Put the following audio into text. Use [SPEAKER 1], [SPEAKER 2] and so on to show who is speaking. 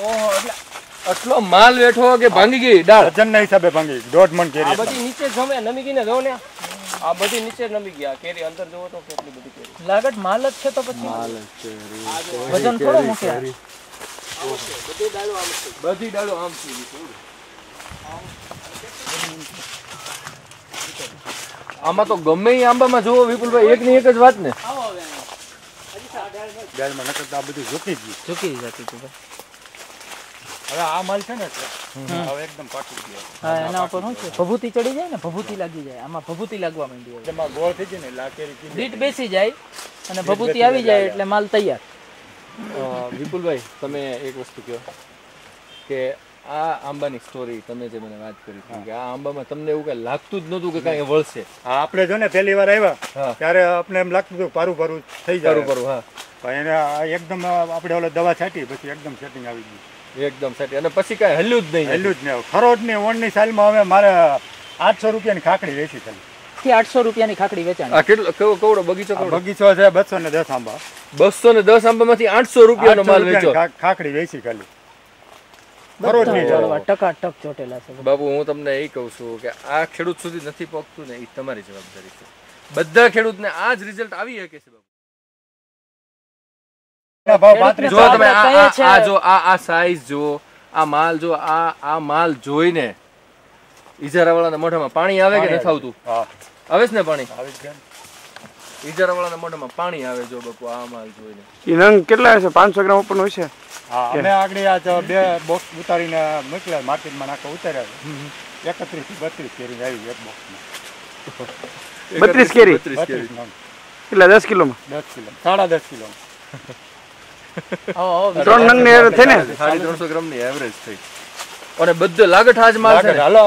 [SPEAKER 1] ઓહો એટલે આટલો માલ બેઠો કે ભાંગી ગઈ ડાળ
[SPEAKER 2] વજનના હિસાબે ભાંગી 1.5 મણ કેરી.
[SPEAKER 1] આ બધી નીચે જમે નમી ગઈ ને જો ને આ બધી નીચે નમી ગયા કેરી અંદર જોવો તો કેટલી બધી કેરી
[SPEAKER 3] લાગત માલ જ છે તો પછી
[SPEAKER 1] માલ છે
[SPEAKER 3] વજન થોડો મૂકે
[SPEAKER 1] બધી ડાળો આમ છે આમાં તો ગમે એ આંબામાં જોવો વિપુલભાઈ એક ની એક જ વાત ને
[SPEAKER 2] ડાળમાં નકર તો આ બધું ઝૂકી
[SPEAKER 3] ઝૂકી જતી હતું ભાઈ.
[SPEAKER 2] હવે આ માલ છે ને હવે એકદમ પાકી ગયો.
[SPEAKER 3] હા એના ઉપર શું છે ભભૂતિ ચડી જાય ને ભભૂતિ લાગી જાય આમાં ભભૂતિ લાગવા માંડી હોય
[SPEAKER 2] એમાં ગોળ થઈ જાય ને એટલે આ કેરી
[SPEAKER 3] દીટ બેસી જાય અને ભભૂતિ આવી જાય એટલે માલ તૈયાર.
[SPEAKER 1] વિપુલભાઈ તમે એક વસ્તુ કહો કે આ આંબાની સ્ટોરી તમે જે મને વાત કરી હતી કે આ આંબામાં તમને એવું કઈ લાગતું જ નહોતું કે કાંઈ વળશે.
[SPEAKER 2] હા આપણે જો ને પહેલી વાર આવ્યા ત્યારે આપણે એમ લાગતું હતું પારું પારું થઈ જાય
[SPEAKER 1] કરું હા
[SPEAKER 2] પણ એને એકદમ આપણે ઓલા દવા છાંટી પછી એકદમ સેટિંગ આવી ગયું
[SPEAKER 1] એકદમ સેટ અને પછી કાંઈ હલ્યું જ નહીં
[SPEAKER 2] હેલું જ નહીં. ખરો જ નહીં. ઓણની સાલમાં હવે મારે 800 રૂપિયાની ખાકડી વેચી ખાલી.
[SPEAKER 3] 800 રૂપિયાની ખાકડી વેચાણી.
[SPEAKER 1] આ કેટલો કવડો બગીચો કવડો
[SPEAKER 2] બગીચો છે 210 આંબા.
[SPEAKER 1] 210 આંબામાંથી 800 રૂપિયાનો માલ વેચો.
[SPEAKER 2] ખાકડી વેચી ખાલી. ખરો જ નહીં.
[SPEAKER 3] ટકાટક ચોટેલા છે
[SPEAKER 1] બાબુ હું તમને એ કહું છું કે આ ખેડૂત સુધી નથી પહોંચતું ને એ તમારી જવાબદારી છે. બધા ખેડૂતને આ જ રિઝલ્ટ આવી શકે છે બાબુ. જો તમે આ જો આ સાઈઝ જો આ માલ જો આ માલ જોઈને ઈજારાવાળાના મોઢામાં પાણી આવે કે નથી આવતું? આવે છે ને પાણી? ઈજારાવાળાના મોઢામાં પાણી આવે જો બાપુ આ માલ જોઈને.
[SPEAKER 4] ઈ નંગ કેટલા હશે? 500 ગ્રામ ઉપર હોય છે.
[SPEAKER 2] હા અમે આગળ આ બે બોક્સ ઉતારીને મોકલ્યા માર્કેટમાં નાખો ઉતાર્યા 31 થી 32 કેરી આવી એક બોક્સમાં.
[SPEAKER 4] 32 કેરી.
[SPEAKER 2] 32 નંગ.
[SPEAKER 4] કેટલા 10 કિલોમાં?
[SPEAKER 2] 10 કિલો 10.5 કિલો.
[SPEAKER 4] 3 નંગ ને થઈ ને
[SPEAKER 1] 350 ગ્રામની એવરેજ થઈ અને બધે લાગઠ આજ માલ છે.
[SPEAKER 2] હાલો